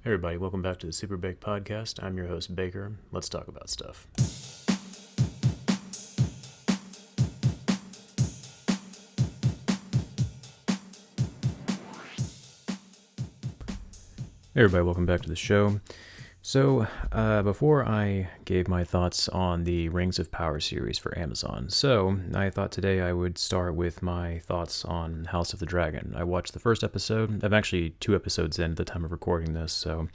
Hey everybody, welcome back to the SuperBake podcast. I'm your host, Baker. Let's talk about stuff. Hey everybody, welcome back to the show. So, before I gave my thoughts on the Rings of Power series for Amazon, I thought today I would start with my thoughts on House of the Dragon. I watched the first episode. I'm actually 2 episodes in at the time of recording this, so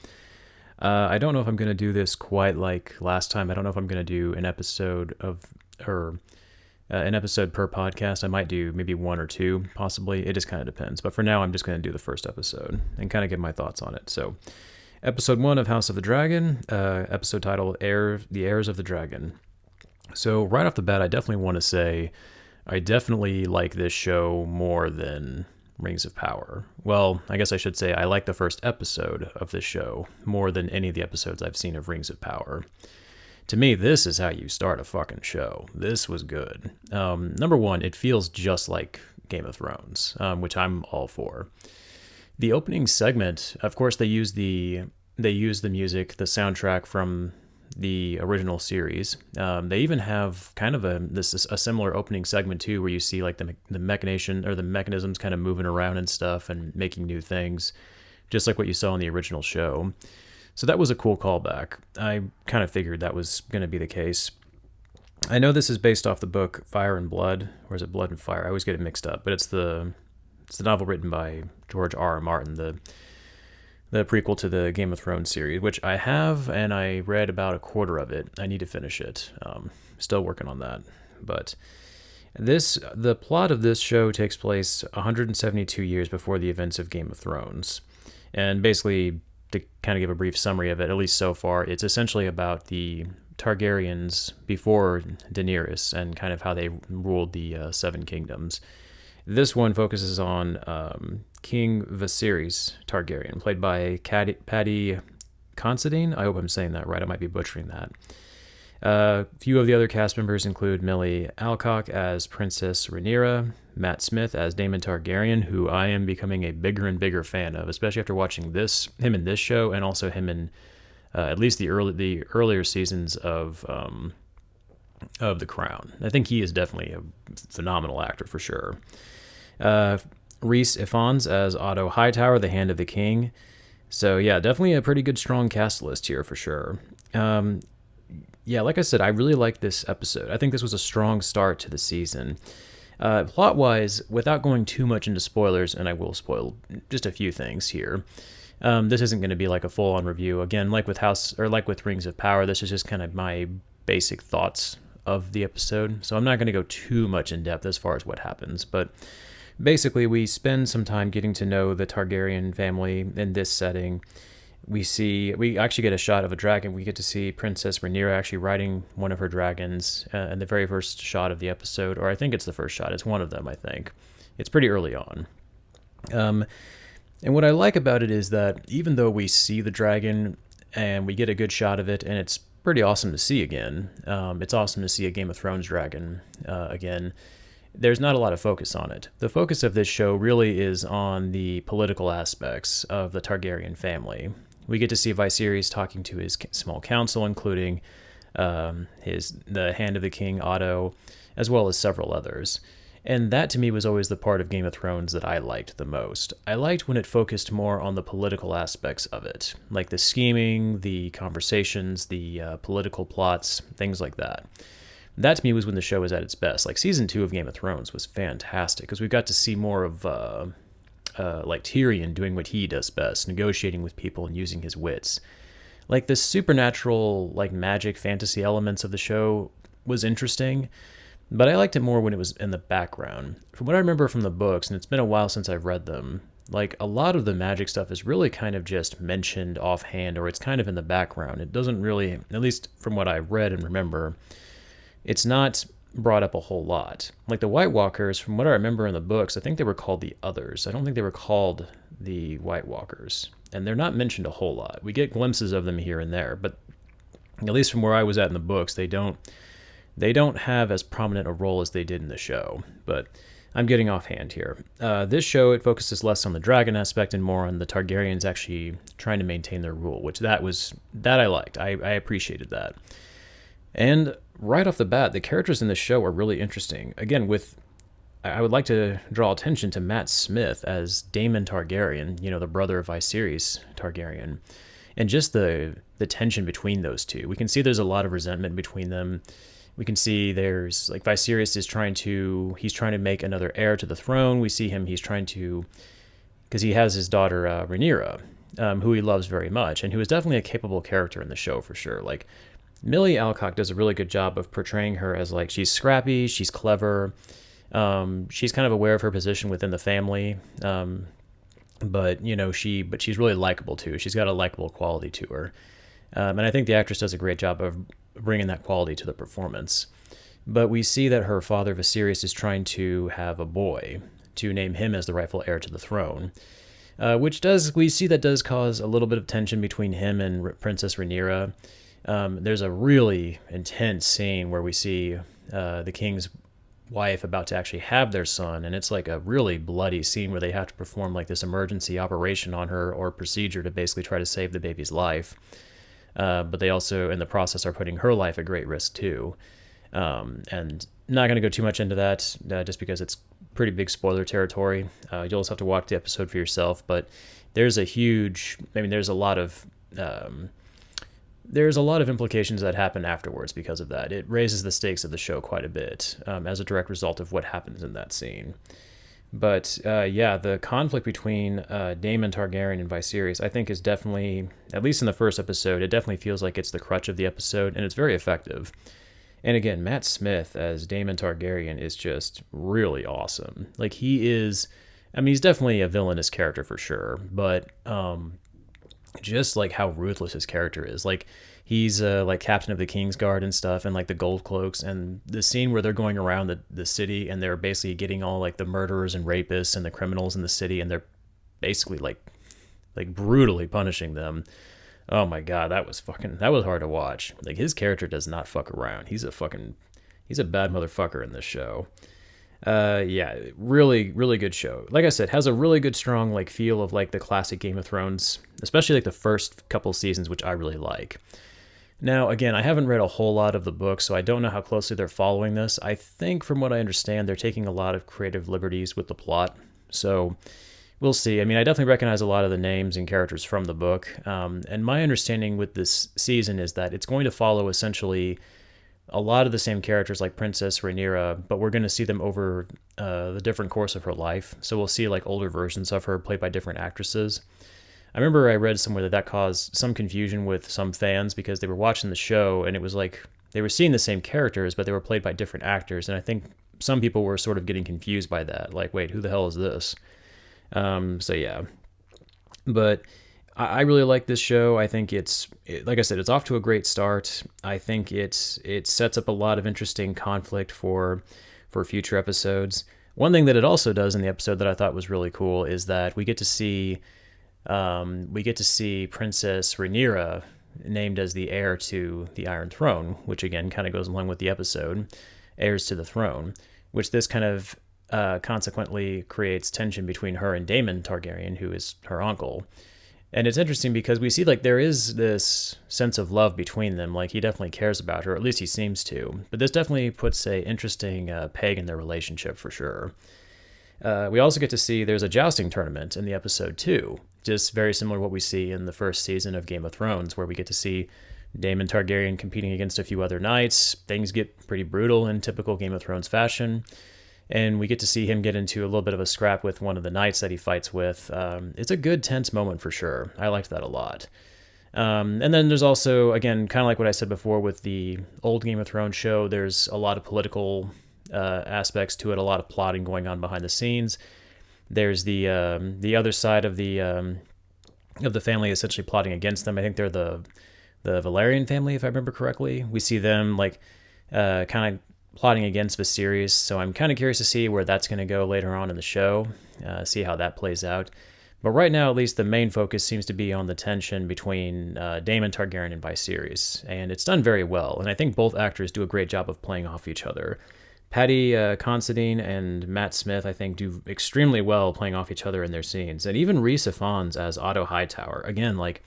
I don't know if I'm going to do this quite like last time. I don't know if I'm going to do an episode per podcast. I might do maybe 1 or 2, possibly. It just kind of depends. But for now, I'm just going to do the first episode and kind of give my thoughts on it. So, episode 1 of House of the Dragon, episode title, The Heirs of the Dragon. So, right off the bat, I definitely want to say I definitely like this show more than Rings of Power. Well, I guess I should say I like the first episode of this show more than any of the episodes I've seen of Rings of Power. To me, this is how you start a fucking show. This was good. Number one, it feels just like Game of Thrones, which I'm all for. The opening segment, of course, they use the music, the soundtrack from the original series. They even have kind of a similar opening segment too, where you see like the mechanisms kind of moving around and stuff and making new things, just like what you saw in the original show. So that was a cool callback. I kind of figured that was going to be the case. I know this is based off the book Fire and Blood, or is it Blood and Fire? I always get it mixed up, but it's the novel written by George R. R. Martin, the prequel to the Game of Thrones series, which I have, and I read about a quarter of it. I need to finish it. Still working on that. But the plot of this show takes place 172 years before the events of Game of Thrones. And basically, to kind of give a brief summary of it, at least so far, it's essentially about the Targaryens before Daenerys and kind of how they ruled the Seven Kingdoms. This one focuses on King Viserys Targaryen, played by Paddy Considine. I hope I'm saying that right. I might be butchering that. A few of the other cast members include Millie Alcock as Princess Rhaenyra, Matt Smith as Daemon Targaryen, who I am becoming a bigger and bigger fan of, especially after watching him in this show, and also him in at least the earlier seasons of The Crown. I think he is definitely a phenomenal actor for sure. Rhys Ifans as Otto Hightower, the Hand of the King. So yeah, definitely a pretty good strong cast list here for sure. Yeah, like I said, I really like this episode. I think this was a strong start to the season. Plot-wise, without going too much into spoilers, and I will spoil just a few things here, this isn't going to be like a full-on review. Again, like with Rings of Power, this is just kind of my basic thoughts of the episode. So I'm not going to go too much in depth as far as what happens, but basically we spend some time getting to know the Targaryen family in this setting. We actually get a shot of a dragon. We get to see Princess Rhaenyra actually riding one of her dragons in the very first shot of the episode, or I think it's the first shot. It's one of them, I think. It's pretty early on. And what I like about it is that even though we see the dragon and we get a good shot of it, and it's pretty awesome to see again, it's awesome to see a Game of Thrones dragon again, there's not a lot of focus on it. The focus of this show really is on the political aspects of the Targaryen family. We get to see Viserys talking to his small council, including the Hand of the King, Otto, as well as several others. And that to me was always the part of Game of Thrones that I liked the most. I liked when it focused more on the political aspects of it, like the scheming, the conversations, the political plots, things like that. That to me was when the show was at its best. Like season 2 of Game of Thrones was fantastic because we got to see more of like Tyrion doing what he does best, negotiating with people and using his wits. Like the supernatural, like magic fantasy elements of the show was interesting, but I liked it more when it was in the background. From what I remember from the books, and it's been a while since I've read them, like a lot of the magic stuff is really kind of just mentioned offhand, or it's kind of in the background. It doesn't really, at least from what I read and remember, it's not brought up a whole lot. Like the White Walkers, from what I remember in the books, I think they were called the Others. I don't think they were called the White Walkers. And they're not mentioned a whole lot. We get glimpses of them here and there, but at least from where I was at in the books, they don't have as prominent a role as they did in the show. But I'm getting offhand here. This show, it focuses less on the dragon aspect and more on the Targaryens actually trying to maintain their rule, which that I liked. I appreciated that. And right off the bat, the characters in this show are really interesting. Again, I would like to draw attention to Matt Smith as Daemon Targaryen, the brother of Viserys Targaryen, and just the tension between those two. We can see there's a lot of resentment between them. We can see there's like Viserys is trying to make another heir to the throne. We see him, because he has his daughter Rhaenyra, who he loves very much, and who is definitely a capable character in the show for sure. Like Millie Alcock does a really good job of portraying her as like she's scrappy, she's clever, she's kind of aware of her position within the family, but she's really likable too. She's got a likable quality to her, and I think the actress does a great job of bringing that quality to the performance. But we see that her father Viserys is trying to have a boy to name him as the rightful heir to the throne, we see that does cause a little bit of tension between him and Princess Rhaenyra. There's a really intense scene where we see the king's wife about to actually have their son, and it's like a really bloody scene where they have to perform like this emergency operation on her, or procedure, to basically try to save the baby's life. But they also, in the process, are putting her life at great risk too. And not going to go too much into that, just because it's pretty big spoiler territory. You'll just have to watch the episode for yourself. But there's there's a lot of implications that happen afterwards because of that. It raises the stakes of the show quite a bit, as a direct result of what happens in that scene. But the conflict between Daemon Targaryen and Viserys, I think, is definitely, at least in the first episode, it definitely feels like it's the crutch of the episode, and it's very effective. And again, Matt Smith as Daemon Targaryen is just really awesome. Like, he's definitely a villainous character for sure, but just like how ruthless his character is. Like, he's like captain of the King's Guard and stuff, and like the gold cloaks, and the scene where they're going around the city and they're basically getting all like the murderers and rapists and the criminals in the city, and they're basically like brutally punishing them. Oh my god, that was hard to watch. Like, his character does not fuck around. He's a bad motherfucker in this show. Really, really good show. Like I said, has a really good, strong like feel of like the classic Game of Thrones, especially like the first couple seasons, which I really like. Now, again, I haven't read a whole lot of the book, so I don't know how closely they're following this. I think, from what I understand, they're taking a lot of creative liberties with the plot, so we'll see. I mean, I definitely recognize a lot of the names and characters from the book, and my understanding with this season is that it's going to follow essentially a lot of the same characters like Princess Rhaenyra, but we're going to see them over the different course of her life. So we'll see like older versions of her played by different actresses. I remember I read somewhere that caused some confusion with some fans because they were watching the show and it was like they were seeing the same characters, but they were played by different actors. And I think some people were sort of getting confused by that. Like, wait, who the hell is this? But I really like this show. I think like I said, it's off to a great start. I think it sets up a lot of interesting conflict for future episodes. One thing that it also does in the episode that I thought was really cool is that we get to see Princess Rhaenyra named as the heir to the Iron Throne, which again kind of goes along with the episode, heirs to the throne, which this kind of consequently creates tension between her and Daemon Targaryen, who is her uncle. And it's interesting because we see like there is this sense of love between them. Like, he definitely cares about her, or at least he seems to. But this definitely puts a interesting peg in their relationship for sure. We also get to see there's a jousting tournament in the episode too. Just very similar to what we see in the first season of Game of Thrones, where we get to see Daemon Targaryen competing against a few other knights. Things get pretty brutal in typical Game of Thrones fashion. And we get to see him get into a little bit of a scrap with one of the knights that he fights with. It's a good, tense moment for sure. I liked that a lot. And then there's also, again, kind of like what I said before with the old Game of Thrones show, there's a lot of political aspects to it, a lot of plotting going on behind the scenes. There's the other side of the family essentially plotting against them. I think they're the Valerian family, if I remember correctly. We see them like kind of plotting against Viserys, so I'm kind of curious to see where that's going to go later on in the show, see how that plays out. But right now, at least, the main focus seems to be on the tension between Daemon Targaryen and Viserys, and it's done very well, and I think both actors do a great job of playing off each other. Patty Considine and Matt Smith, I think, do extremely well playing off each other in their scenes. And even Rhys Ifans as Otto Hightower. Again, like,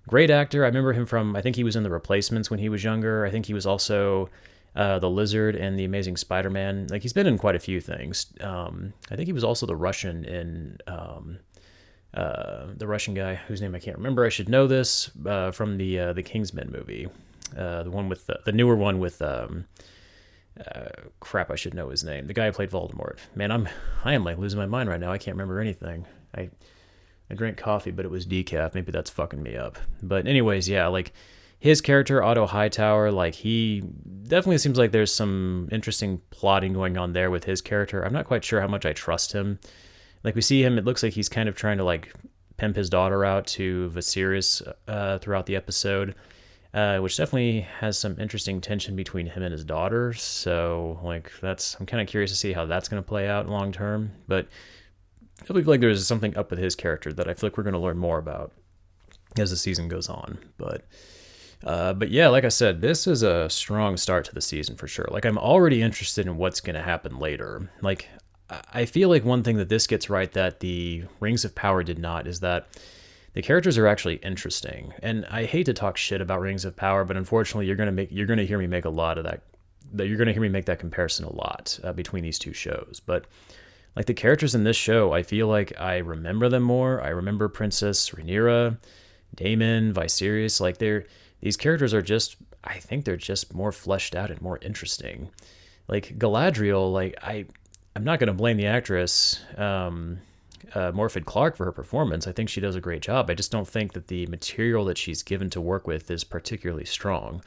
great actor. I remember him from, I think he was in The Replacements when he was younger. I think he was also the Lizard in The Amazing Spider-Man. Like, he's been in quite a few things. I think he was also the Russian in the Russian guy whose name I can't remember. I should know this from the Kingsman movie, the one with the newer one with crap. I should know his name. The guy who played Voldemort. Man, I am like losing my mind right now. I can't remember anything. I drank coffee, but it was decaf. Maybe that's fucking me up. But anyways, yeah, like his character, Otto Hightower, like he definitely seems like there's some interesting plotting going on there with his character. I'm not quite sure how much I trust him. Like we see him, it looks like he's kind of trying to like pimp his daughter out to Viserys throughout the episode, which definitely has some interesting tension between him and his daughter. So like I'm kind of curious to see how that's going to play out long term. But I feel like there's something up with his character that I feel like we're going to learn more about as the season goes on. But yeah, like I said, this is a strong start to the season for sure. Like I'm already interested in what's going to happen later. Like I feel like one thing that this gets right that the Rings of Power did not is that the characters are actually interesting. And I hate to talk shit about Rings of Power, but unfortunately you're going to hear me make a lot of that you're going to hear me make that comparison a lot between these two shows. But like the characters in this show, I feel like I remember them more. I remember Princess Rhaenyra, Daemon, Viserys. Like these characters are just, I think they're just more fleshed out and more interesting. Like Galadriel, like I'm not going to blame the actress Morfydd Clark for her performance. I think she does a great job. I just don't think that the material that she's given to work with is particularly strong.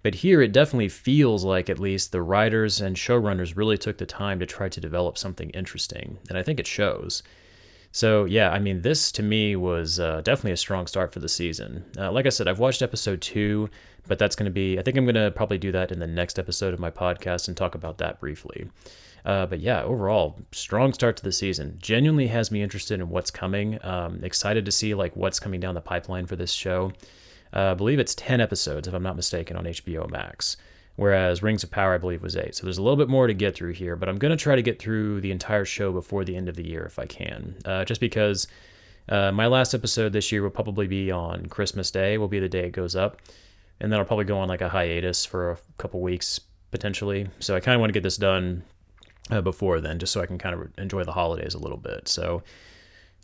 But here it definitely feels like at least the writers and showrunners really took the time to try to develop something interesting, and I think it shows. So yeah, I mean, this to me was definitely a strong start for the season. Like I said, I've watched episode 2, but that's going to be, I think I'm going to probably do that in the next episode of my podcast and talk about that briefly. But yeah, overall, strong start to the season. Genuinely has me interested in what's coming. Excited to see like what's coming down the pipeline for this show. I believe it's 10 episodes, if I'm not mistaken, on HBO Max, whereas Rings of Power, I believe, was 8. So there's a little bit more to get through here, but I'm going to try to get through the entire show before the end of the year if I can, just because my last episode this year will probably be on Christmas Day, will be the day it goes up, and then I'll probably go on like a hiatus for a couple weeks, potentially. So I kind of want to get this done before then, just so I can kind of enjoy the holidays a little bit. So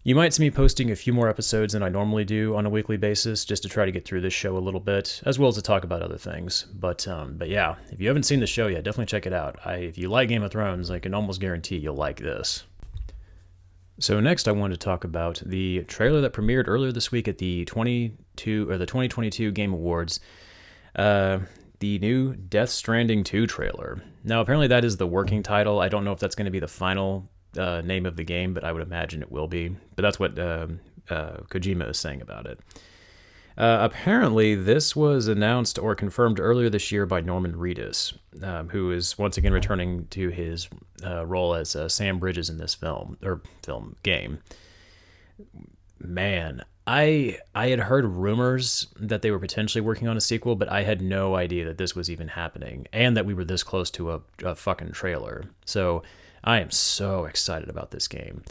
you might see me posting a few more episodes than I normally do on a weekly basis, just to try to get through this show a little bit, as well as to talk about other things. But yeah, if you haven't seen the show yet, definitely check it out. If you like Game of Thrones, I can almost guarantee you'll like this. So next, I wanted to talk about the trailer that premiered earlier this week at the 2022 Game Awards. The new Death Stranding 2 trailer. Now, apparently that is the working title. I don't know if that's going to be the final name of the game, but I would imagine it will be. But that's what Kojima is saying about it. Apparently, this was announced or confirmed earlier this year by Norman Reedus, who is once again returning to his role as Sam Bridges in this game. Man, I had heard rumors that they were potentially working on a sequel, but I had no idea that this was even happening and that we were this close to a fucking trailer. So I am so excited about this game.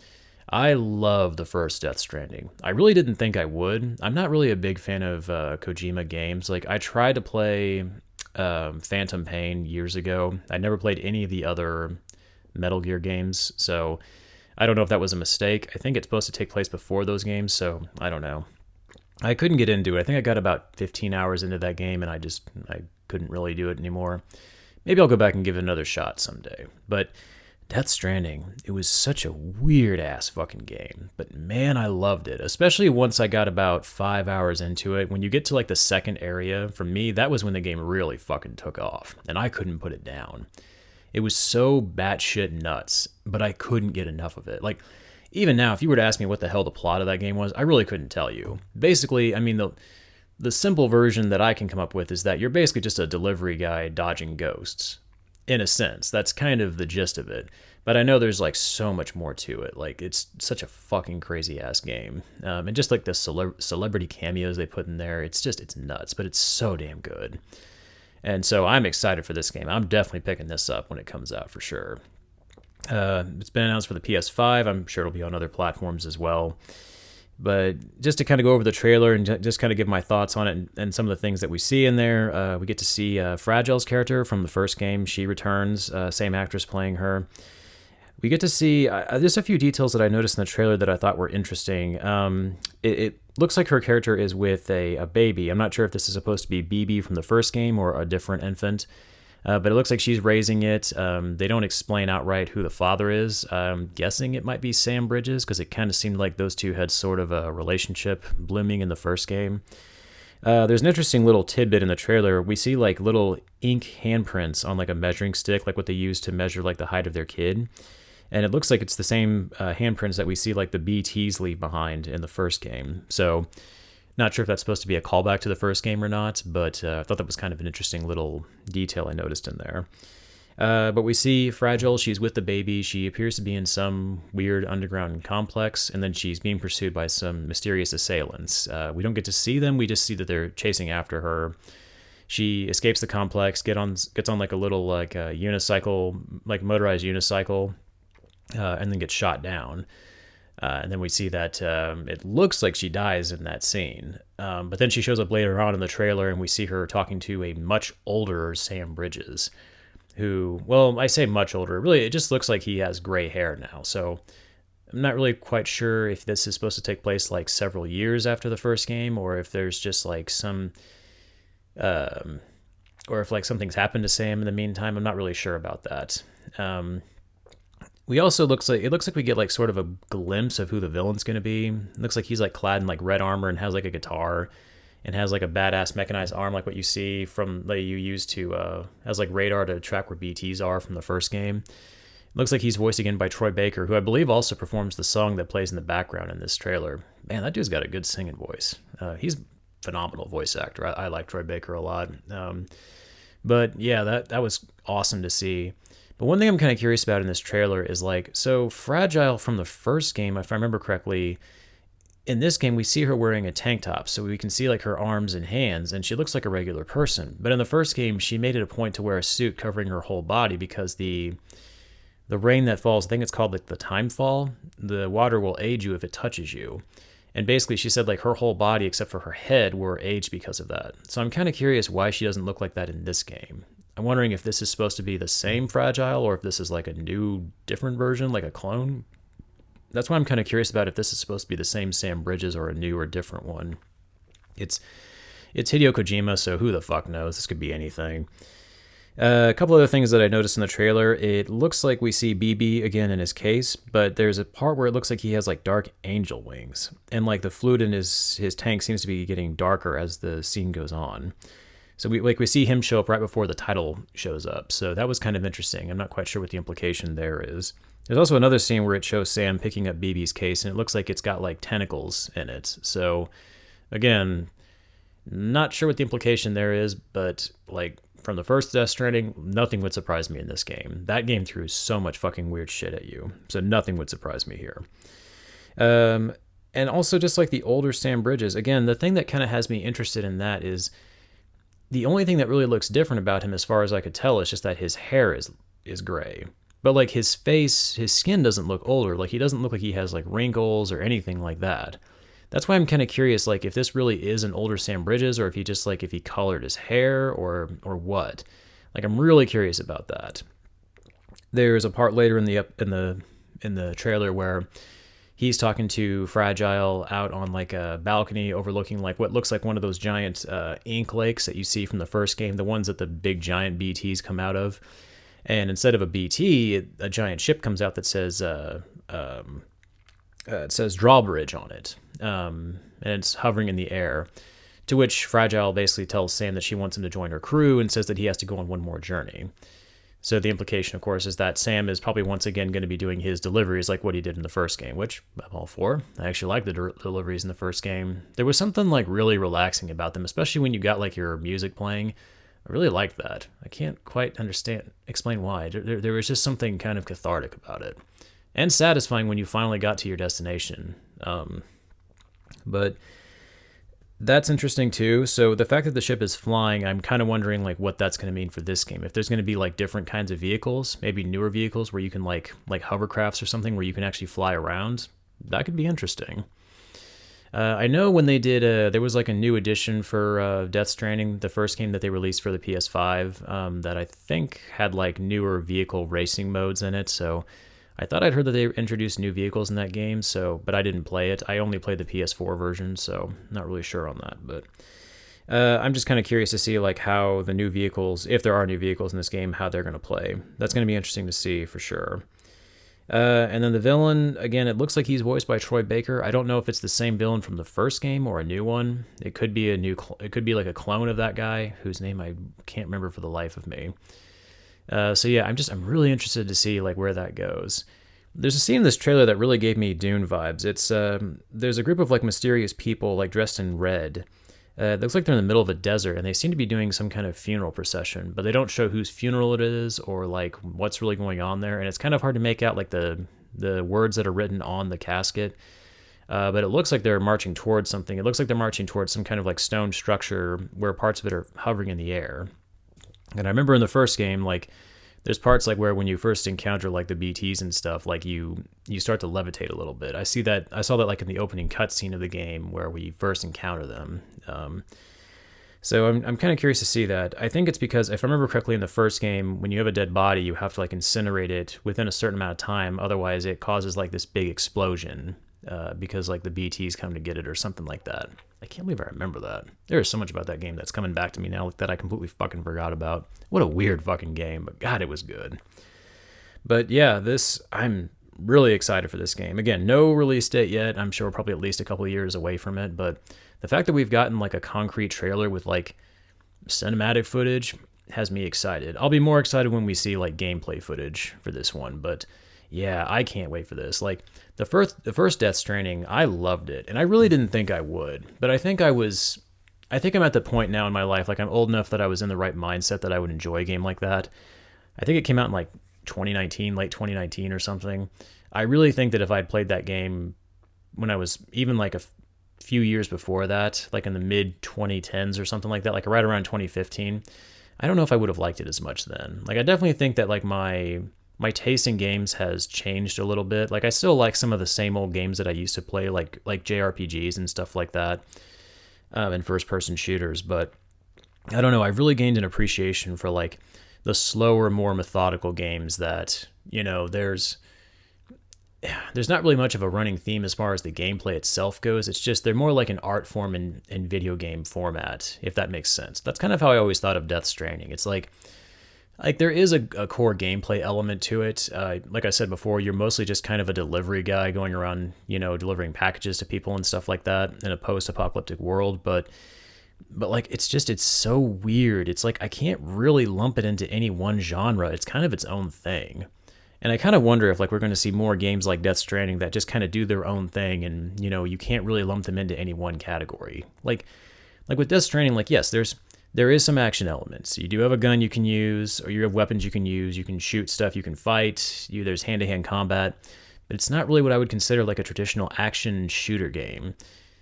I love the first Death Stranding. I really didn't think I would. I'm not really a big fan of Kojima games. Like, I tried to play Phantom Pain years ago. I never played any of the other Metal Gear games, so I don't know if that was a mistake. I think it's supposed to take place before those games, so I don't know. I couldn't get into it. I think I got about 15 hours into that game, and I couldn't really do it anymore. Maybe I'll go back and give it another shot someday. But Death Stranding, it was such a weird-ass fucking game. But man, I loved it, especially once I got about 5 hours into it. When you get to like the second area, for me, that was when the game really fucking took off, and I couldn't put it down. It was so batshit nuts, but I couldn't get enough of it. Like, even now, if you were to ask me what the hell the plot of that game was, I really couldn't tell you. Basically, I mean, the simple version that I can come up with is that you're basically just a delivery guy dodging ghosts. In a sense, that's kind of the gist of it. But I know there's like so much more to it. Like, it's such a fucking crazy ass game. And just like the celebrity cameos they put in there, it's nuts, but it's so damn good. And so I'm excited for this game. I'm definitely picking this up when it comes out for sure. It's been announced for the PS5. I'm sure it'll be on other platforms as well. But just to kind of go over the trailer and just kind of give my thoughts on it and some of the things that we see in there, we get to see Fragile's character from the first game. She returns, same actress playing her. We get to see just a few details that I noticed in the trailer that I thought were interesting. It looks like her character is with a baby. I'm not sure if this is supposed to be BB from the first game or a different infant. But it looks like she's raising it. They don't explain outright who the father is. I'm guessing it might be Sam Bridges because it kind of seemed like those two had sort of a relationship blooming in the first game. There's an interesting little tidbit in the trailer. We see like little ink handprints on like a measuring stick, like what they use to measure like the height of their kid. And it looks like it's the same handprints that we see like the BTs leave behind in the first game. So not sure if that's supposed to be a callback to the first game or not, but I thought that was kind of an interesting little detail I noticed in there. But we see Fragile, she's with the baby. She appears to be in some weird underground complex, and then she's being pursued by some mysterious assailants. We don't get to see them, we just see that they're chasing after her. She escapes the complex, gets on like a little like unicycle, like motorized unicycle, and then gets shot down. And then we see that it looks like she dies in that scene. But then she shows up later on in the trailer, and we see her talking to a much older Sam Bridges, who, well, I say much older. Really, it just looks like he has gray hair now. So I'm not really quite sure if this is supposed to take place like several years after the first game, or if there's just like some, or if like something's happened to Sam in the meantime. I'm not really sure about that. We also looks like we get like sort of a glimpse of who the villain's going to be. It looks like he's like clad in like red armor and has like a guitar and has like a badass mechanized arm like what you see from that you use to has like radar to track where BTs are from the first game. It looks like he's voiced again by Troy Baker, who I believe also performs the song that plays in the background in this trailer. Man, that dude's got a good singing voice. He's a phenomenal voice actor. I like Troy Baker a lot. But yeah, that was awesome to see. But one thing I'm kind of curious about in this trailer is like, so Fragile from the first game, if I remember correctly, in this game we see her wearing a tank top, so we can see like her arms and hands, and she looks like a regular person. But in the first game, she made it a point to wear a suit covering her whole body because the rain that falls, I think it's called like the time fall, the water will age you if it touches you. And basically she said like her whole body except for her head were aged because of that. So I'm kind of curious why she doesn't look like that in this game. I'm wondering if this is supposed to be the same Fragile or if this is like a new, different version, like a clone. That's why I'm kind of curious about if this is supposed to be the same Sam Bridges or a new or different one. It's Hideo Kojima, so who the fuck knows? This could be anything. A couple other things that I noticed in the trailer. It looks like we see BB again in his case, but there's a part where it looks like he has like dark angel wings. And like the fluid in his tank seems to be getting darker as the scene goes on. So we see him show up right before the title shows up. So that was kind of interesting. I'm not quite sure what the implication there is. There's also another scene where it shows Sam picking up BB's case, and it looks like it's got like tentacles in it. So again, not sure what the implication there is, but like from the first Death Stranding, nothing would surprise me in this game. That game threw so much fucking weird shit at you. So nothing would surprise me here. And also just like the older Sam Bridges, again, the thing that kind of has me interested in that is the only thing that really looks different about him as far as I could tell is just that his hair is gray. But like his face, his skin doesn't look older. Like he doesn't look like he has like wrinkles or anything like that. That's why I'm kind of curious, like if this really is an older Sam Bridges or if he just like if he colored his hair or what. Like I'm really curious about that. There's a part later in the trailer where he's talking to Fragile out on like a balcony overlooking like what looks like one of those giant ink lakes that you see from the first game, the ones that the big giant BTs come out of. And instead of a BT, a giant ship comes out that says it says drawbridge on it. And it's hovering in the air. To which Fragile basically tells Sam that she wants him to join her crew and says that he has to go on one more journey. So the implication, of course, is that Sam is probably once again going to be doing his deliveries like what he did in the first game, which I'm all for. I actually liked the deliveries in the first game. There was something like really relaxing about them, especially when you got like your music playing. I really liked that. I can't quite explain why. There was just something kind of cathartic about it. And satisfying when you finally got to your destination. But That's interesting too. So the fact that the ship is flying, I'm kind of wondering like what that's going to mean for this game. If there's going to be like different kinds of vehicles, maybe newer vehicles where you can like hovercrafts or something where you can actually fly around, that could be interesting. I know when they did, there was like a new edition for Death Stranding, the first game that they released for the PS5, that I think had like newer vehicle racing modes in it. So I thought I'd heard that they introduced new vehicles in that game. So, but I didn't play it. I only played the PS4 version, so not really sure on that. But I'm just kind of curious to see like how the new vehicles, if there are new vehicles in this game, how they're going to play. That's going to be interesting to see for sure. And then the villain, again, it looks like he's voiced by Troy Baker. I don't know if it's the same villain from the first game or a new one. It could be it could be like a clone of that guy whose name I can't remember for the life of me. So yeah, I'm really interested to see like where that goes. There's a scene in this trailer that really gave me Dune vibes. It's there's a group of like mysterious people like dressed in red. It looks like they're in the middle of a desert, and they seem to be doing some kind of funeral procession, but they don't show whose funeral it is or like what's really going on there, and it's kind of hard to make out like the words that are written on the casket. But it looks like they're marching towards something. It looks like they're marching towards some kind of like stone structure where parts of it are hovering in the air. And I remember in the first game, like there's parts like where when you first encounter like the BTs and stuff, like you start to levitate a little bit. I saw that like in the opening cutscene of the game where we first encounter them. So I'm kind of curious to see that. I think it's because if I remember correctly in the first game, when you have a dead body, you have to like incinerate it within a certain amount of time. Otherwise, it causes like this big explosion because like the BTs come to get it or something like that. I can't believe I remember that. There is so much about that game that's coming back to me now that I completely fucking forgot about. What a weird fucking game, but God, it was good. But yeah, I'm really excited for this game. Again, no release date yet. I'm sure we're probably at least a couple of years away from it, but the fact that we've gotten like a concrete trailer with like cinematic footage has me excited. I'll be more excited when we see like gameplay footage for this one, but yeah, I can't wait for this. Like the first Death Stranding, I loved it, and I really didn't think I would, but I think I'm at the point now in my life, like I'm old enough that I was in the right mindset that I would enjoy a game like that. I think it came out in like 2019, late 2019 or something. I really think that if I'd played that game when I was even like a few years before that, like in the mid 2010s or something like that, like right around 2015, I don't know if I would have liked it as much then. Like I definitely think that like my taste in games has changed a little bit. Like I still like some of the same old games that I used to play, like JRPGs and stuff like that, and first person shooters. But I don't know. I've really gained an appreciation for like the slower, more methodical games that, you know, there's not really much of a running theme as far as the gameplay itself goes. It's just they're more like an art form in video game format, if that makes sense. That's kind of how I always thought of Death Stranding. It's like there is a core gameplay element to it. Like I said before, you're mostly just kind of a delivery guy going around, you know, delivering packages to people and stuff like that in a post-apocalyptic world. But like it's so weird. It's like I can't really lump it into any one genre. It's kind of its own thing. And I kind of wonder if like we're going to see more games like Death Stranding that just kind of do their own thing, and you know you can't really lump them into any one category. Like with Death Stranding, like yes, there is some action elements. You do have a gun you can use, or you have weapons you can use. You can shoot stuff, you can fight. There's hand-to-hand combat, but it's not really what I would consider like a traditional action shooter game.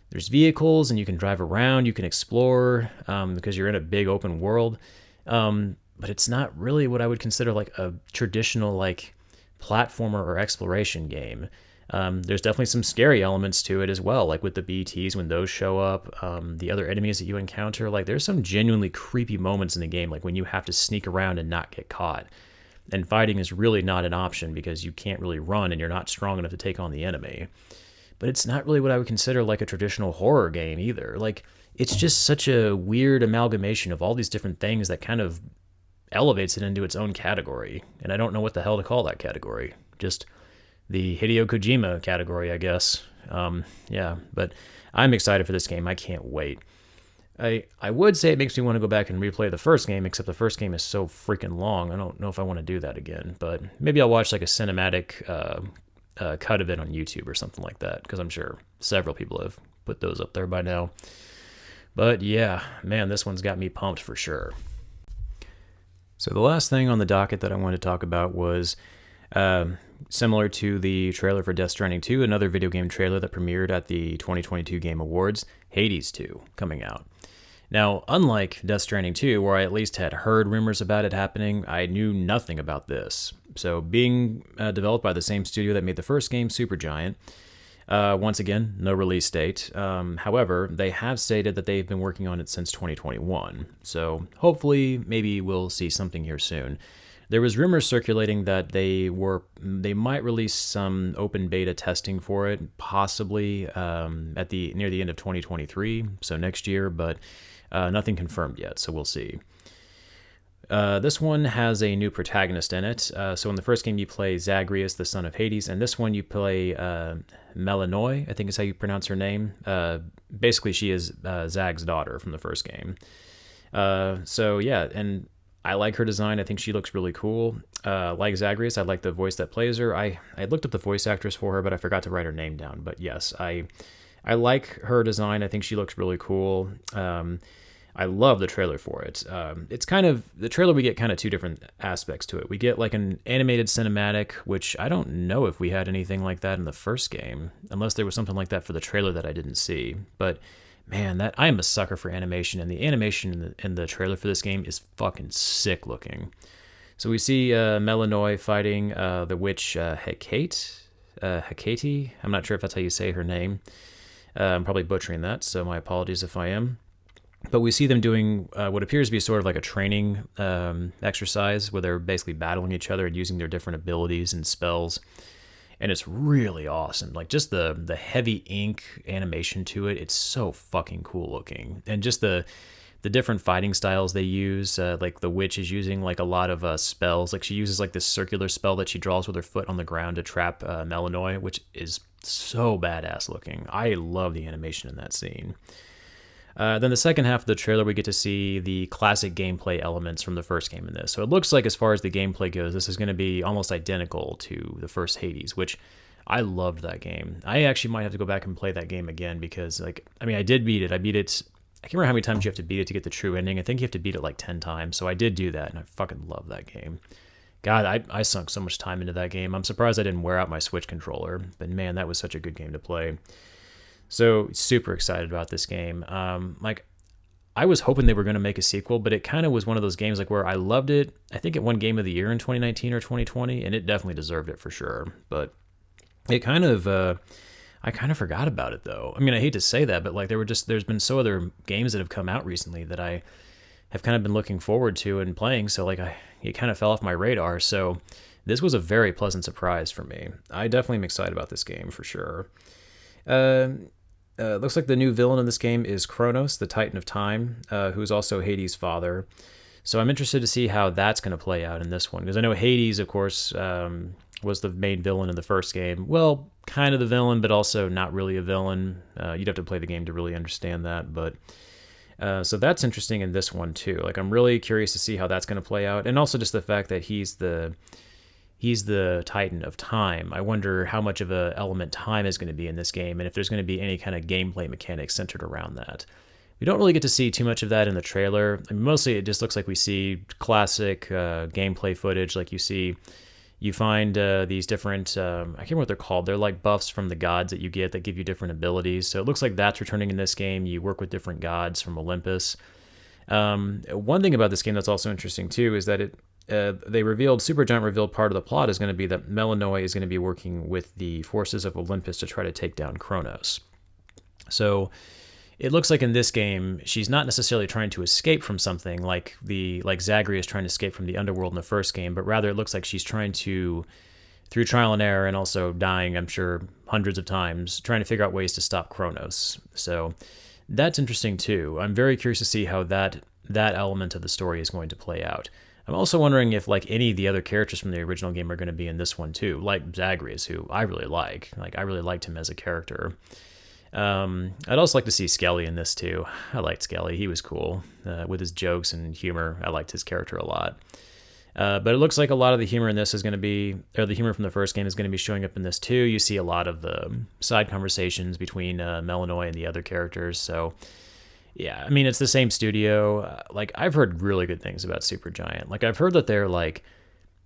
There's vehicles, and you can drive around, you can explore because you're in a big open world. But it's not really what I would consider like a traditional like platformer or exploration game. There's definitely some scary elements to it as well, like with the BTs when those show up, the other enemies that you encounter. Like there's some genuinely creepy moments in the game, like when you have to sneak around and not get caught. And fighting is really not an option because you can't really run and you're not strong enough to take on the enemy. But it's not really what I would consider like a traditional horror game either. Like it's just such a weird amalgamation of all these different things that kind of elevates it into its own category. And I don't know what the hell to call that category. Just the Hideo Kojima category, I guess. Yeah, but I'm excited for this game. I can't wait. I would say it makes me want to go back and replay the first game, except the first game is so freaking long. I don't know if I want to do that again, but maybe I'll watch like a cinematic cut of it on YouTube or something like that, because I'm sure several people have put those up there by now. But yeah, man, this one's got me pumped for sure. So the last thing on the docket that I wanted to talk about was similar to the trailer for Death Stranding 2, another video game trailer that premiered at the 2022 Game Awards, Hades 2, coming out. Now, unlike Death Stranding 2, where I at least had heard rumors about it happening, I knew nothing about this. So, being developed by the same studio that made the first game, Supergiant, once again, no release date. However, they have stated that they've been working on it since 2021. So, hopefully, maybe we'll see something here soon. There was rumors circulating that they might release some open beta testing for it, possibly near the end of 2023, so next year, but nothing confirmed yet, so we'll see. This one has a new protagonist in it. So in the first game you play Zagreus, the son of Hades, and this one you play Melanoi, I think is how you pronounce her name. Basically, she is Zag's daughter from the first game. So yeah, and I like her design. I think she looks really cool. Like Zagreus, I like the voice that plays her. I looked up the voice actress for her, but I forgot to write her name down. But yes, I like her design. I think she looks really cool. I love the trailer for it. It's kind of, the trailer, we get kind of two different aspects to it. We get like an animated cinematic, which I don't know if we had anything like that in the first game, unless there was something like that for the trailer that I didn't see. But man, I am a sucker for animation, and the animation in the trailer for this game is fucking sick looking. So we see Melanoi fighting the witch Hecate. I'm not sure if that's how you say her name. I'm probably butchering that, so my apologies if I am. But we see them doing what appears to be sort of like a training exercise where they're basically battling each other and using their different abilities and spells. And it's really awesome. Like, just the heavy ink animation to it, it's so fucking cool looking. And just the different fighting styles they use, like the witch is using like a lot of spells. Like, she uses like this circular spell that she draws with her foot on the ground to trap Melanoi, which is so badass looking. I love the animation in that scene. Then the second half of the trailer, we get to see the classic gameplay elements from the first game in this. So it looks like, as far as the gameplay goes, this is going to be almost identical to the first Hades, which I loved that game. I actually might have to go back and play that game again because, I did beat it. I beat it. I can't remember how many times you have to beat it to get the true ending. I think you have to beat it like 10 times. So I did do that, and I fucking love that game. God, I sunk so much time into that game. I'm surprised I didn't wear out my Switch controller, but man, that was such a good game to play. So super excited about this game. I was hoping they were going to make a sequel, but it kind of was one of those games like where I loved it. I think it won Game of the Year in 2019 or 2020, and it definitely deserved it for sure. But it kind of, I kind of forgot about it though. I mean, I hate to say that, but like there's been so other games that have come out recently that I have kind of been looking forward to and playing. So like it kind of fell off my radar. So this was a very pleasant surprise for me. I definitely am excited about this game for sure. Looks like the new villain in this game is Kronos, the Titan of Time, who's also Hades' father. So I'm interested to see how that's going to play out in this one, because I know Hades, of course, was the main villain in the first game. Well, kind of the villain, but also not really a villain. You'd have to play the game to really understand that, but so that's interesting in this one too. Like, I'm really curious to see how that's going to play out, and also just the fact that he's the Titan of Time. I wonder how much of a element time is going to be in this game, and if there's going to be any kind of gameplay mechanics centered around that. We don't really get to see too much of that in the trailer. I mean, mostly it just looks like we see classic gameplay footage. Like you find these different, I can't remember what they're called. They're like buffs from the gods that you get that give you different abilities. So it looks like that's returning in this game. You work with different gods from Olympus. One thing about this game that's also interesting too is that Supergiant revealed part of the plot is going to be that Melanoi is going to be working with the forces of Olympus to try to take down Kronos. So it looks like in this game, she's not necessarily trying to escape from something like Zagreus trying to escape from the underworld in the first game, but rather it looks like she's trying to, through trial and error and also dying, I'm sure, hundreds of times, trying to figure out ways to stop Kronos. So that's interesting too. I'm very curious to see how that element of the story is going to play out. I'm also wondering if like any of the other characters from the original game are going to be in this one too, like Zagreus, who I really like. Like, I really liked him as a character. I'd also like to see Skelly in this too. I liked Skelly. He was cool with his jokes and humor. I liked his character a lot. But it looks like a lot of the humor in this is going to be, or the humor from the first game is going to be showing up in this too. You see a lot of the side conversations between Melanoi and the other characters. So yeah, I mean, it's the same studio. Like, I've heard really good things about Supergiant. Like, I've heard that they're like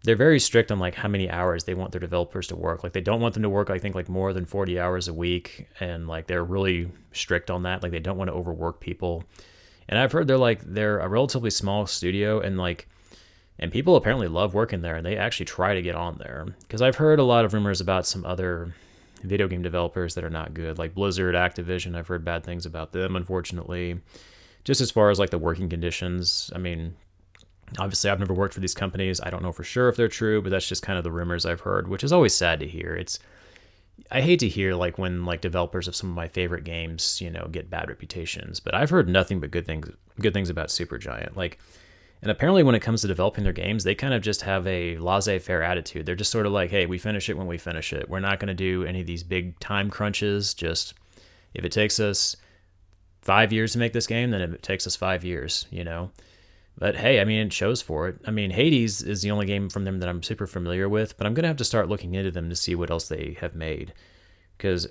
they're very strict on like how many hours they want their developers to work. Like they don't want them to work, I think, like more than 40 hours a week, and like they're really strict on that. Like they don't want to overwork people. And I've heard they're a relatively small studio, and people apparently love working there, and they actually try to get on there. Because I've heard a lot of rumors about some other video game developers that are not good, like Blizzard, Activision. I've heard bad things about them, unfortunately. Just as far as like the working conditions, I mean, obviously I've never worked for these companies. I don't know for sure if they're true, but that's just kind of the rumors I've heard, which is always sad to hear. I hate to hear like when like developers of some of my favorite games, get bad reputations, but I've heard nothing but good things about Supergiant. Like, and apparently when it comes to developing their games, they kind of just have a laissez-faire attitude. They're just sort of like, hey, we finish it when we finish it. We're not going to do any of these big time crunches. Just if it takes us 5 years to make this game, then it takes us 5 years, But hey, I mean, it shows for it. I mean, Hades is the only game from them that I'm super familiar with, but I'm going to have to start looking into them to see what else they have made. Because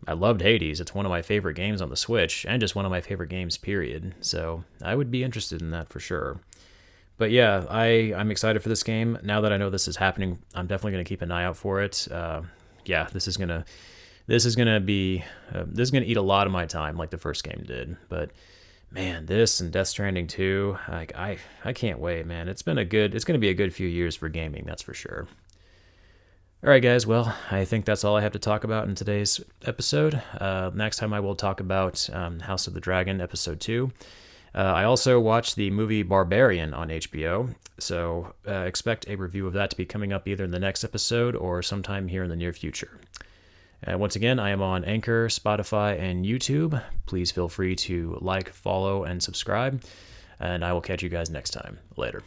I loved Hades. It's one of my favorite games on the Switch, and just one of my favorite games, period. So I would be interested in that for sure. But yeah, I'm excited for this game. Now that I know this is happening, I'm definitely going to keep an eye out for it. Yeah, this is gonna eat a lot of my time, like the first game did. But man, this and Death Stranding 2, like I can't wait, man. It's going to be a good few years for gaming, that's for sure. All right, guys. Well, I think that's all I have to talk about in today's episode. Next time I will talk about House of the Dragon Episode 2. I also watched the movie Barbarian on HBO, so expect a review of that to be coming up either in the next episode or sometime here in the near future. Once again, I am on Anchor, Spotify, and YouTube. Please feel free to like, follow, and subscribe, and I will catch you guys next time. Later.